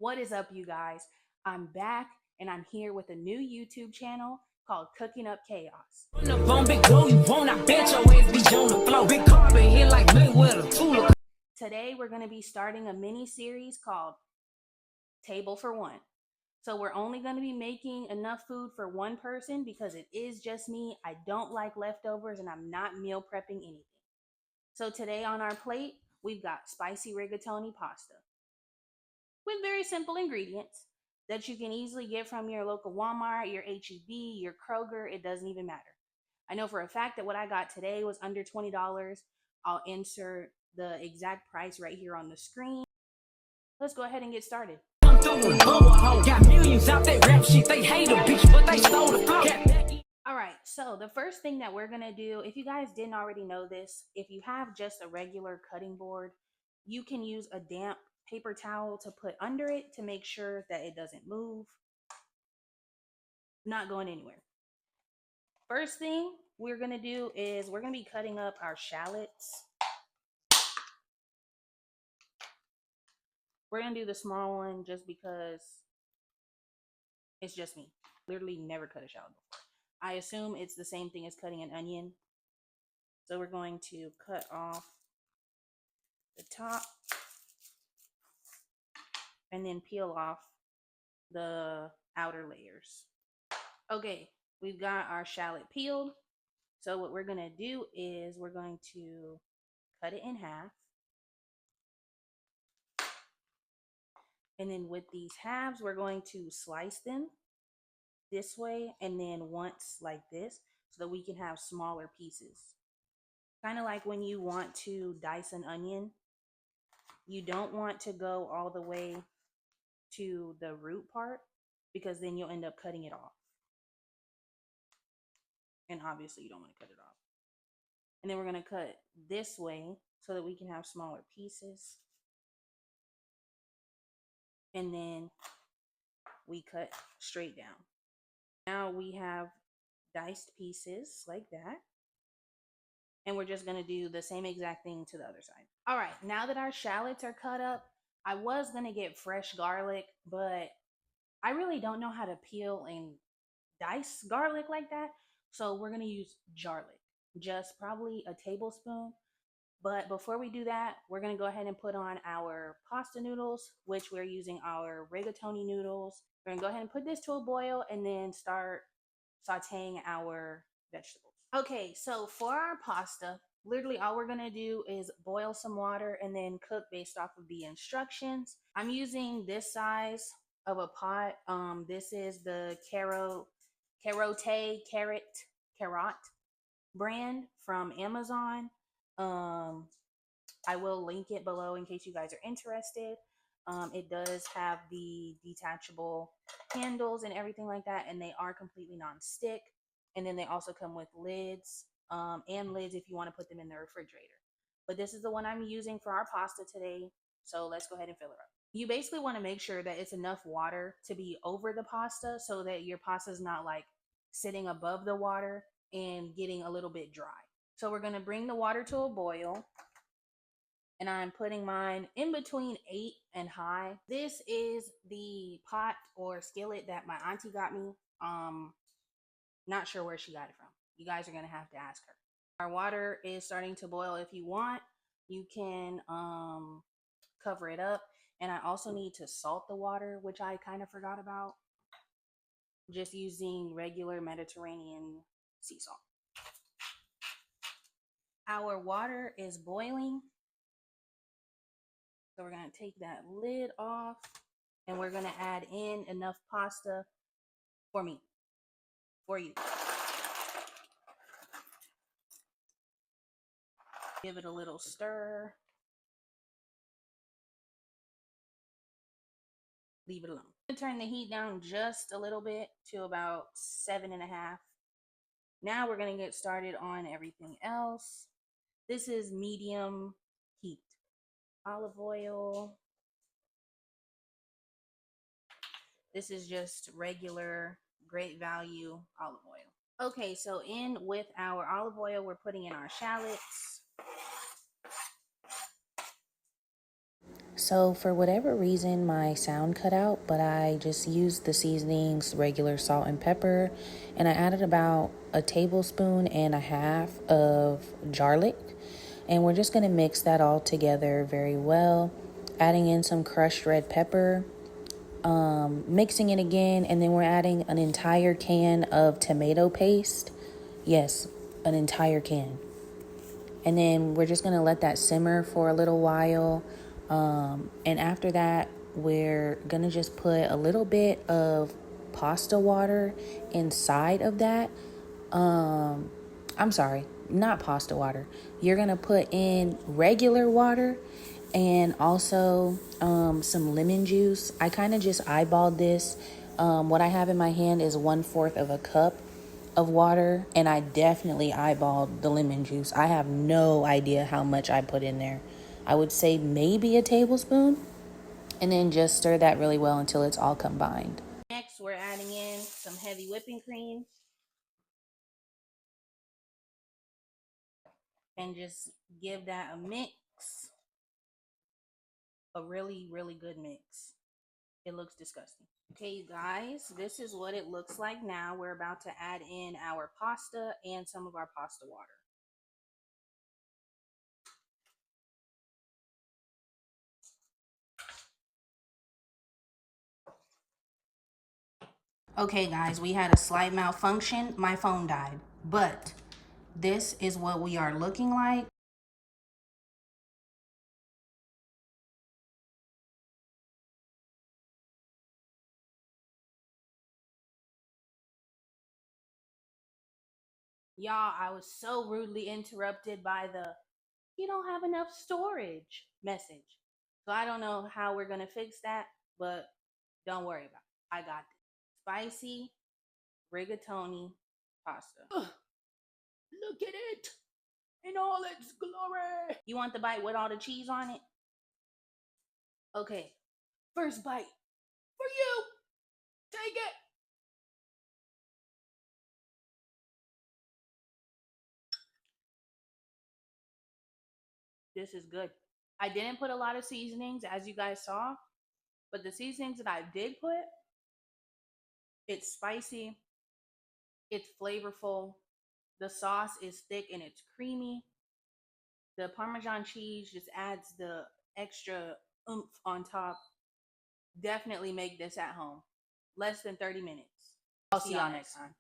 What is up, you guys? I'm back and I'm here with a new YouTube channel called Cooking Up Chaos. Today, we're going to be starting a mini series called Table for One. So we're only going to be making enough food for one person because it is just me. I don't like leftovers and I'm not meal prepping anything. So today on our plate, we've got spicy rigatoni pasta with very simple ingredients that you can easily get from your local Walmart, your H-E-B, your Kroger. It doesn't even matter. I know for a fact that what I got today was under $20. I'll insert the exact price right here on the screen. Let's go ahead and get started. Got millions out there rap shit. They hate a bitch, but they stole the flow. All right, so the first thing that we're gonna do, if you guys didn't already know this, if you have just a regular cutting board, you can use a damp paper towel to put under it to make sure that it doesn't move. Not going anywhere. First thing we're gonna do is we're gonna be cutting up our shallots. We're gonna do the small one just because it's just me. Literally never cut a shallot before. I assume it's the same thing as cutting an onion. So we're going to cut off the top and then peel off the outer layers. Okay, we've got our shallot peeled. So what we're gonna do is we're going to cut it in half. And then with these halves, we're going to slice them this way and then once like this so that we can have smaller pieces. Kind of like when you want to dice an onion, you don't want to go all the way to the root part because then you'll end up cutting it off. And obviously you don't want to cut it off. And then we're going to cut this way so that we can have smaller pieces. And then we cut straight down. Now we have diced pieces like that. And we're just going to do the same exact thing to the other side. All right, now that our shallots are cut up, I was going to get fresh garlic, but I really don't know how to peel and dice garlic like that. So we're going to use garlic, just probably a tablespoon. But before we do that, we're going to go ahead and put on our pasta noodles, which we're using our rigatoni noodles. We're going to go ahead and put this to a boil and then start sauteing our vegetables. Okay, so for our pasta, literally all we're gonna do is boil some water and then cook based off of the instructions. I'm using this size of a pot. This is the Carrot brand from Amazon. I will link it below in case you guys are interested. It does have the detachable handles and everything like that, and they are completely non-stick. And then they also come with lids and lids if you want to put them in the refrigerator. But this is the one I'm using for our pasta today. So let's go ahead and fill her up. You basically want to make sure that it's enough water to be over the pasta so that your pasta is not like sitting above the water and getting a little bit dry. So we're going to bring the water to a boil. And I'm putting mine in between 8 and high. This is the pot or skillet that my auntie got me. Not sure where she got it from. You guys are going to have to ask her. Our water is starting to boil. If you want, you can cover it up. And I also need to salt the water, which I kind of forgot about. Just using regular Mediterranean sea salt. Our water is boiling. So we're going to take that lid off. And we're going to add in enough pasta for me. For you. Give it a little stir. Leave it alone. I'm gonna turn the heat down just a little bit to about 7.5. Now we're gonna get started on everything else. This is medium heat. Olive oil. This is just regular great value olive oil. Okay, so in with our olive oil, we're putting in our shallots. So for whatever reason, my sound cut out, but I just used the seasonings, regular salt and pepper, and I added about a tablespoon and a half of garlic. And we're just gonna mix that all together very well, adding in some crushed red pepper, mixing it again, and then we're adding an entire can of tomato paste. Yes, an entire can. And then we're just going to let that simmer for a little while. And after that, we're going to just put a little bit of pasta water inside of that. I'm sorry, not pasta water. You're going to put in regular water and also some lemon juice. I kind of just eyeballed this. What I have in my hand is 1/4 of a cup of water, and I definitely eyeballed the lemon juice. I have no idea how much I put in there. I would say maybe a tablespoon, and then just stir that really well until it's all combined. Next, we're adding in some heavy whipping cream and just give that a mix, a really, really good mix. It looks disgusting. Okay, you guys, this is what it looks like now. We're about to add in our pasta and some of our pasta water. Okay, guys, we had a slight malfunction. My phone died, but this is what we are looking like. Y'all, I was so rudely interrupted by the "you don't have enough storage" message. So I don't know how we're gonna fix that, but don't worry about it. I got this. Spicy rigatoni pasta. Ugh, look at it in all its glory. You want the bite with all the cheese on it? Okay, first bite for you. Take it. This is good. I didn't put a lot of seasonings, as you guys saw, but the seasonings that I did put, it's spicy, it's flavorful, the sauce is thick and it's creamy. The Parmesan cheese just adds the extra oomph on top. Definitely make this at home. Less than 30 minutes. I'll see y'all next time.